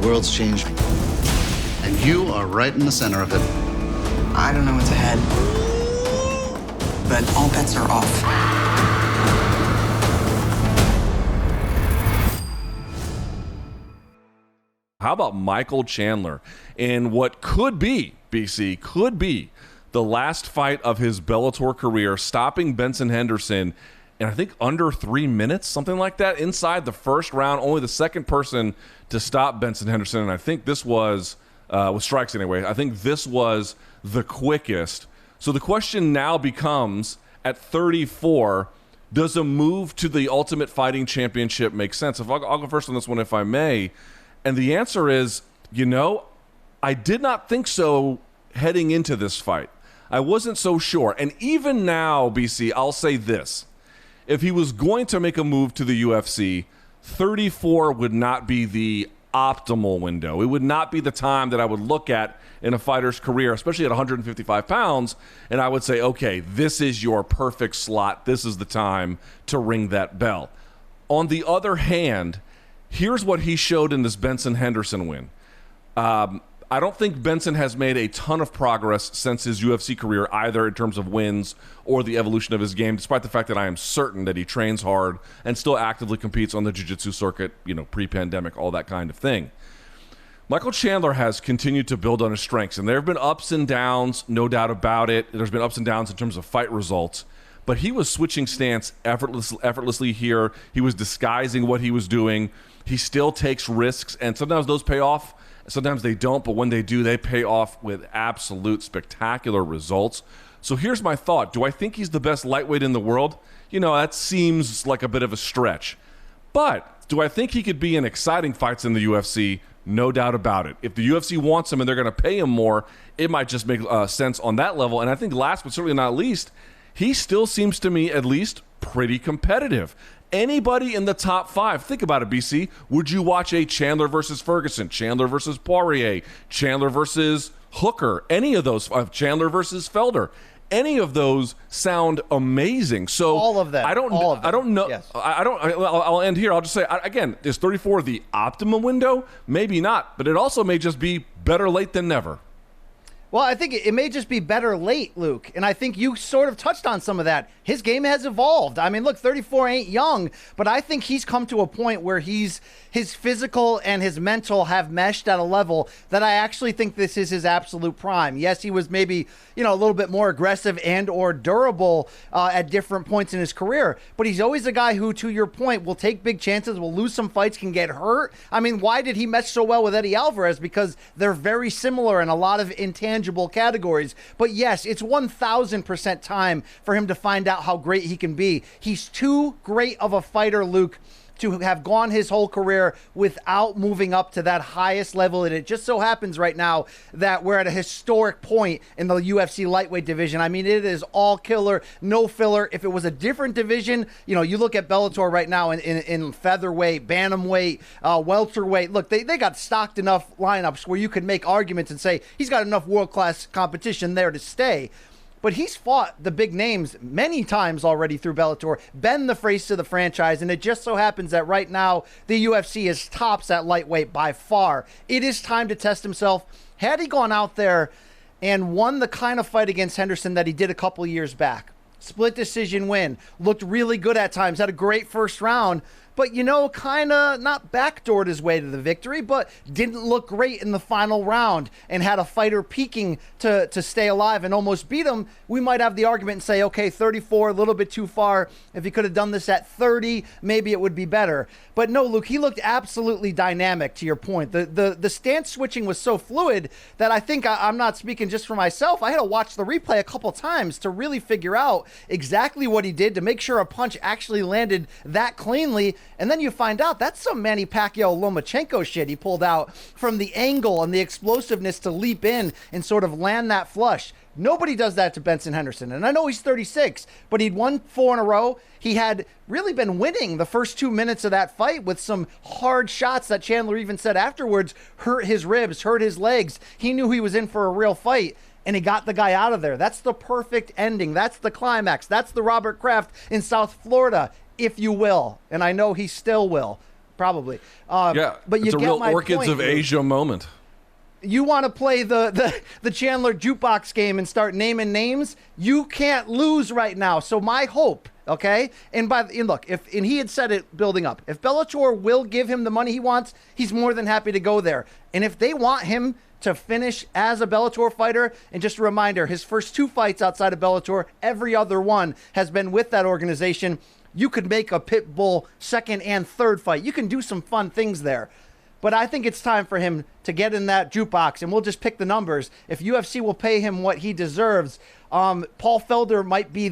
world's changing. And you are right in the center of it. I don't know what's ahead, but all bets are off. How about Michael Chandler in what could be, BC, could be the last fight of his Bellator career, stopping Benson Henderson in, I think, under 3 minutes, something like that, inside the first round, only the second person to stop Benson Henderson. And I think this was, with strikes anyway, I think this was the quickest. So the question now becomes, at 34, does a move to the Ultimate Fighting Championship make sense? I'll go first on this one, if I may. And the answer is, I did not think so heading into this fight. I wasn't so sure. And even now, BC, I'll say this. If he was going to make a move to the UFC, 34 would not be the optimal window. It would not be the time that I would look at in a fighter's career, especially at 155 pounds, and I would say, okay, this is your perfect slot. This is the time to ring that bell. On the other hand, here's what he showed in this Benson Henderson win. I don't think Benson has made a ton of progress since his UFC career, either in terms of wins or the evolution of his game, despite the fact that I am certain that he trains hard and still actively competes on the jiu-jitsu circuit, pre-pandemic, all that kind of thing. Michael Chandler has continued to build on his strengths, and there have been ups and downs, no doubt about it. There's been ups and downs in terms of fight results, but he was switching stance effortlessly here. He was disguising what he was doing. He still takes risks, and sometimes those pay off. Sometimes they don't, but when they do, they pay off with absolute spectacular results. So here's my thought. Do I think he's the best lightweight in the world? That seems like a bit of a stretch. But do I think he could be in exciting fights in the UFC? No doubt about it. If the UFC wants him and they're going to pay him more, it might just make sense on that level. And I think last but certainly not least, he still seems to me at least pretty competitive. Anybody in the top 5, think about it, BC. Would you watch a Chandler versus Ferguson, Chandler versus Poirier, Chandler versus Hooker, any of those, Chandler versus Felder? Any of those sound amazing. So all of them. I don't know. Yes. I'll end here. I'll just say, again, is 34 the optimum window? Maybe not, but it also may just be better late than never. Well, I think it may just be better late, Luke. And I think you sort of touched on some of that. His game has evolved. I mean, look, 34 ain't young, but I think he's come to a point where his physical and his mental have meshed at a level that I actually think this is his absolute prime. Yes, he was maybe, a little bit more aggressive and or durable at different points in his career, but he's always a guy who, to your point, will take big chances, will lose some fights, can get hurt. I mean, why did he mesh so well with Eddie Alvarez? Because they're very similar in a lot of intangible categories. But yes, it's 1,000% time for him to find out how great he can be. He's too great of a fighter, Luke, to have gone his whole career without moving up to that highest level. And it just so happens right now that we're at a historic point in the UFC lightweight division. I mean, it is all killer, no filler. If it was a different division, you look at Bellator right now in featherweight, bantamweight, welterweight. Look, they got stocked enough lineups where you could make arguments and say he's got enough world-class competition there to stay. But he's fought the big names many times already through Bellator, been the face of the franchise, and it just so happens that right now the UFC is tops at lightweight by far. It is time to test himself. Had he gone out there and won the kind of fight against Henderson that he did a couple years back, split decision win, looked really good at times, had a great first round, but, kind of not backdoored his way to the victory, but didn't look great in the final round and had a fighter peaking to stay alive and almost beat him, we might have the argument and say, okay, 34, a little bit too far. If he could have done this at 30, maybe it would be better. But no, Luke, he looked absolutely dynamic, to your point. The stance switching was so fluid that I think I'm not speaking just for myself. I had to watch the replay a couple times to really figure out exactly what he did to make sure a punch actually landed that cleanly. And then you find out that's some Manny Pacquiao-Lomachenko shit he pulled out from the angle and the explosiveness to leap in and sort of land that flush. Nobody does that to Benson Henderson. And I know he's 36, but he'd won 4 in a row. He had really been winning the first 2 minutes of that fight with some hard shots that Chandler even said afterwards hurt his ribs, hurt his legs. He knew he was in for a real fight, and he got the guy out of there. That's the perfect ending. That's the climax. That's the Robert Kraft in South Florida, if you will. And I know he still will. probably. Yeah, but you it's a get real my Orchids point, of Luke. Asia moment. You want to play the Chandler jukebox game and start naming names? You can't lose right now. So my hope, okay? And look, if he had said it building up, if Bellator will give him the money he wants, he's more than happy to go there. And if they want him to finish as a Bellator fighter, and just a reminder, his first 2 fights outside of Bellator, every other one has been with that organization. You could make a pit bull second and third fight. You can do some fun things there. But I think it's time for him to get in that jukebox, and we'll just pick the numbers. If UFC will pay him what he deserves, Paul Felder might be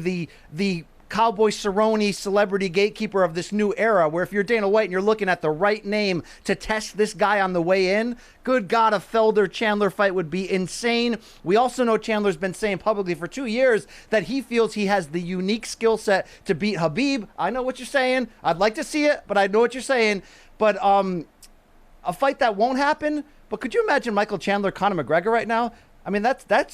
the Cowboy Cerrone celebrity gatekeeper of this new era, where if you're Dana White and you're looking at the right name to test this guy on the way in, good God, a Felder-Chandler fight would be insane. We also know Chandler's been saying publicly for 2 years that he feels he has the unique skill set to beat Khabib. I know what you're saying. I'd like to see it, but I know what you're saying. But a fight that won't happen. But could you imagine Michael Chandler, Conor McGregor right now? I mean, that's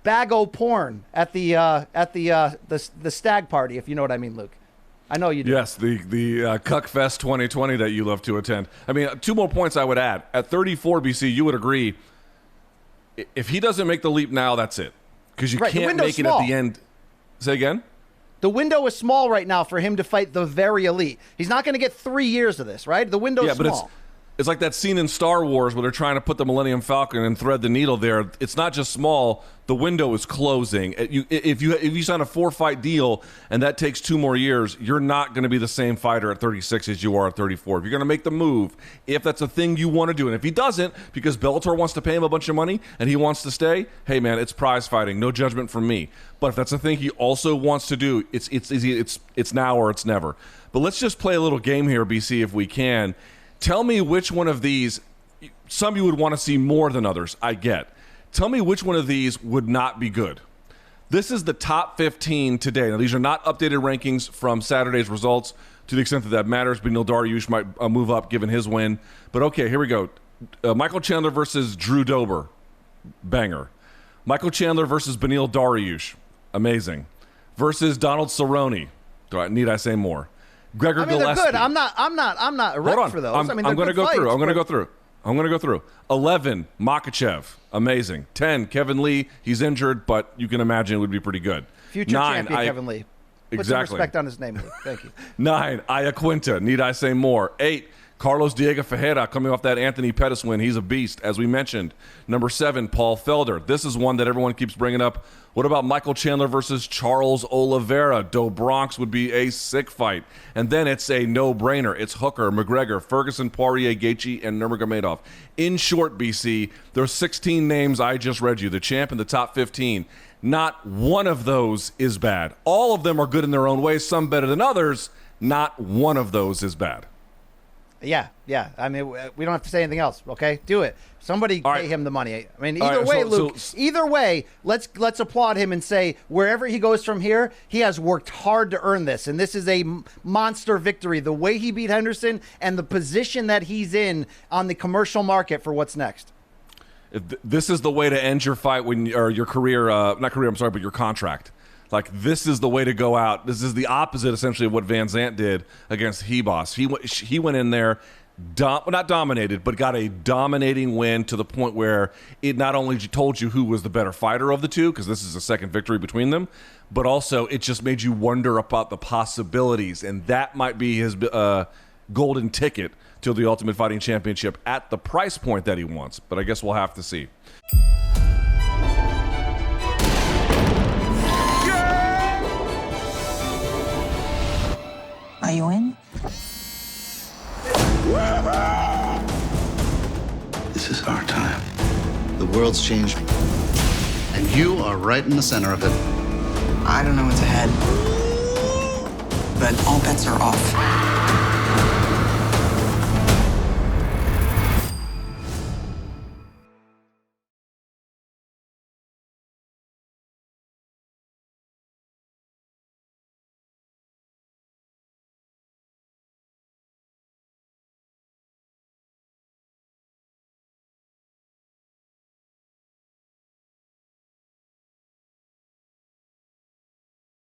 bag-o porn at the stag party, if you know what I mean, Luke. I know you do. Yes, the Cuck Fest 2020 that you love to attend. I mean, 2 more points I would add. At 34, BC, you would agree, if he doesn't make the leap now, that's it. Because you can't make it at the end. Say again? The window is small right now for him to fight the very elite. He's not going to get 3 years of this, right? The window's small. But it's like that scene in Star Wars where they're trying to put the Millennium Falcon and thread the needle there. It's not just small. The window is closing. If you sign a 4-fight deal and that takes 2 more years, you're not going to be the same fighter at 36 as you are at 34. If you're going to make the move, if that's a thing you want to do, and if he doesn't because Bellator wants to pay him a bunch of money and he wants to stay, hey man, it's prize fighting. No judgment from me. But if that's a thing he also wants to do, it's now or it's never. But let's just play a little game here, BC, if we can. Tell me which one of these, some you would want to see more than others, I get. Tell me which one of these would not be good. This is the top 15 today. Now, these are not updated rankings from Saturday's results to the extent that matters. Beneil Dariush might move up given his win. But okay, here we go. Michael Chandler versus Drew Dober. Banger. Michael Chandler versus Beneil Dariush. Amazing. Versus Donald Cerrone. Need I say more? Gregor Gillespie. They're good. I'm not erect for those. I'm going to go through. I'm going to go through. 11, Makhachev. Amazing. 10, Kevin Lee. He's injured, but you can imagine it would be pretty good. Future 9, champion Kevin Lee. Put some respect on his name, Luke. Thank you. 9, Iaquinta. Need I say more? 8, Carlos Diego Ferreira coming off that Anthony Pettis win. He's a beast, as we mentioned. Number 7, Paul Felder. This is one that everyone keeps bringing up. What about Michael Chandler versus Charles Oliveira? Do Bronx would be a sick fight. And then it's a no-brainer. It's Hooker, McGregor, Ferguson, Poirier, Gaethje, and Nurmagomedov. In short, BC, there's 16 names I just read you. The champ in the top 15. Not one of those is bad. All of them are good in their own way, some better than others. Not one of those is bad. Yeah. I mean, we don't have to say anything else. Okay, do it. Somebody pay him the money. I mean, either way, Luke. Either way, let's applaud him and say wherever he goes from here, he has worked hard to earn this, and this is a monster victory. The way he beat Henderson and the position that he's in on the commercial market for what's next. This is the way to end your fight or your career. Not career. I'm sorry, but your contract. Like, this is the way to go out. This is the opposite, essentially, of what Van Zandt did against Hebos. He went in there, not dominated, but got a dominating win to the point where it not only told you who was the better fighter of the two, because this is the second victory between them, but also it just made you wonder about the possibilities. And that might be his golden ticket to the Ultimate Fighting Championship at the price point that he wants. But I guess we'll have to see. Are you in? This is our time. The world's changed, and you are right in the center of it. I don't know what's ahead, but all bets are off.